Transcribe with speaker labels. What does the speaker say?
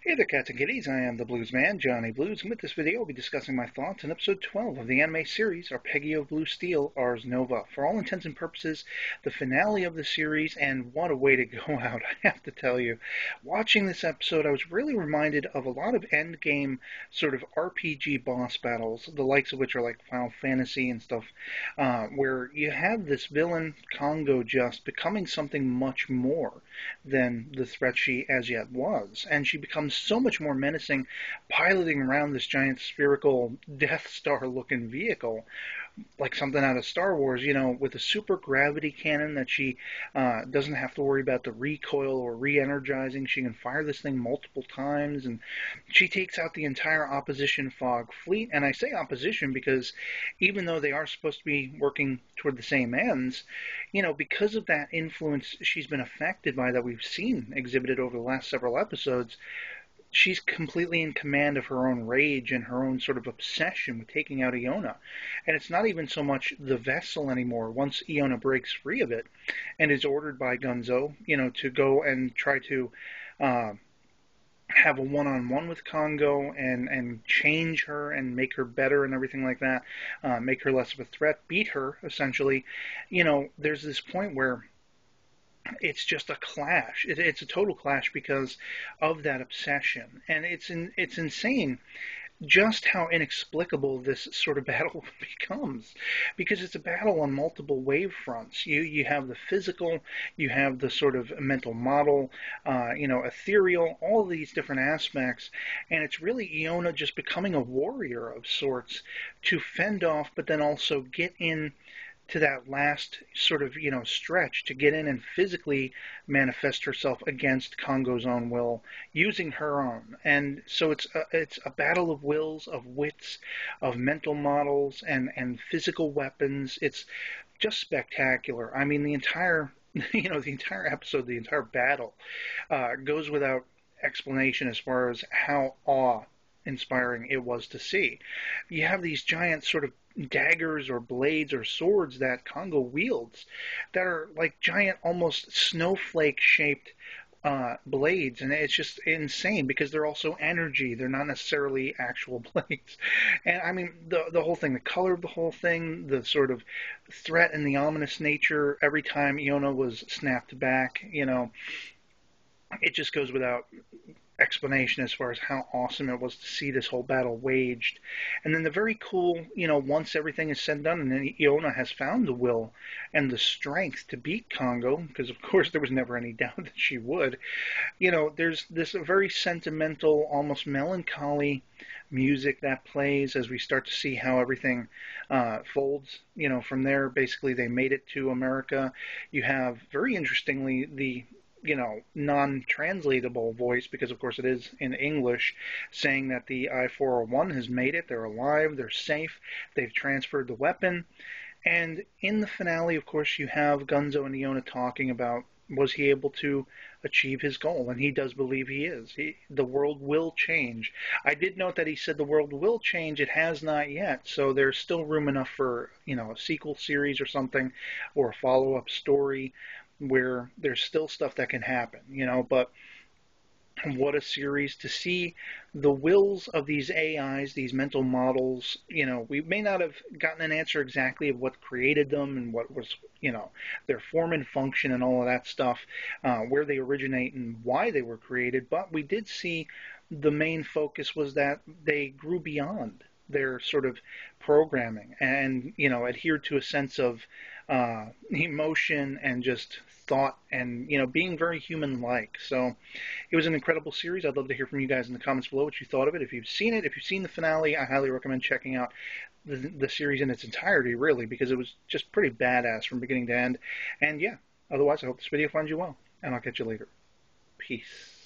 Speaker 1: Hey there, cats and kitties. I am the Blues Man, Johnny Blues, and with this video, I'll be discussing my thoughts on episode 12 of the anime series, Arpeggio of Blue Steel, Ars Nova. For all intents and purposes, the finale of the series, and what a way to go out, I have to tell you. Watching this episode, I was really reminded of a lot of endgame sort of RPG boss battles, the likes of which are like Final Fantasy and stuff, where you have this villain, Congo, just becoming something much more than the threat she as yet was. And she becomes so much more menacing, piloting around this giant spherical Death Star looking vehicle, like something out of Star Wars, with a super gravity cannon that she doesn't have to worry about the recoil or re energizing. She can fire this thing multiple times, and she takes out the entire opposition fog fleet. And I say opposition because even though they are supposed to be working toward the same ends, because of that influence she's been affected by that we've seen exhibited over the last several episodes, she's completely in command of her own rage and her own sort of obsession with taking out Iona. And it's not even so much the vessel anymore. Once Iona breaks free of it and is ordered by Gunzo, to go and try to uh, have a one-on-one with Congo and change her and make her better and everything like that, make her less of a threat, beat her essentially. There's this point where it's just a clash. It's a total clash because of that obsession, and it's insane just how inexplicable this sort of battle becomes, because it's a battle on multiple wave fronts. You have the physical, you have the sort of mental model, ethereal, all of these different aspects, and it's really Iona just becoming a warrior of sorts to fend off, but then also get in to that last sort of stretch to get in and physically manifest herself against Congo's own will, using her own. And so it's a battle of wills, of wits, of mental models, and physical weapons. It's just spectacular. I mean, the entire the entire episode, the entire battle, goes without explanation as far as how awe inspiring it was to see. You have these giant sort of daggers or blades or swords that Congo wields that are like giant, almost snowflake shaped blades, and it's just insane because they're also energy. They're not necessarily actual blades. And I mean, the whole thing, the color of the whole thing, the sort of threat and the ominous nature every time Iona was snapped back, it just goes without explanation as far as how awesome it was to see this whole battle waged. And then the very cool, once everything is said and done, and then Iona has found the will and the strength to beat Congo, because of course there was never any doubt that she would, there's this very sentimental, almost melancholy music that plays as we start to see how everything folds. From there, basically, they made it to America. You have, very interestingly, the non-translatable voice, because of course it is in English, saying that the I-401 has made it, they're alive, they're safe, they've transferred the weapon. And in the finale, of course, you have Gunzo and Iona talking about, was he able to achieve his goal? And he does believe he is. The world will change. I did note that he said the world will change. It has not yet. So there's still room enough for, a sequel series or something, or a follow-up story where there's still stuff that can happen, but what a series to see the wills of these AIs, these mental models. We may not have gotten an answer exactly of what created them and what was, their form and function and all of that stuff, where they originate and why they were created, but we did see the main focus was that they grew beyond their sort of programming and, adhered to a sense of emotion and just thought and, being very human-like. So it was an incredible series. I'd love to hear from you guys in the comments below what you thought of it. If you've seen it, if you've seen the finale, I highly recommend checking out the series in its entirety, really, because it was just pretty badass from beginning to end. And yeah, otherwise, I hope this video finds you well, and I'll catch you later. Peace.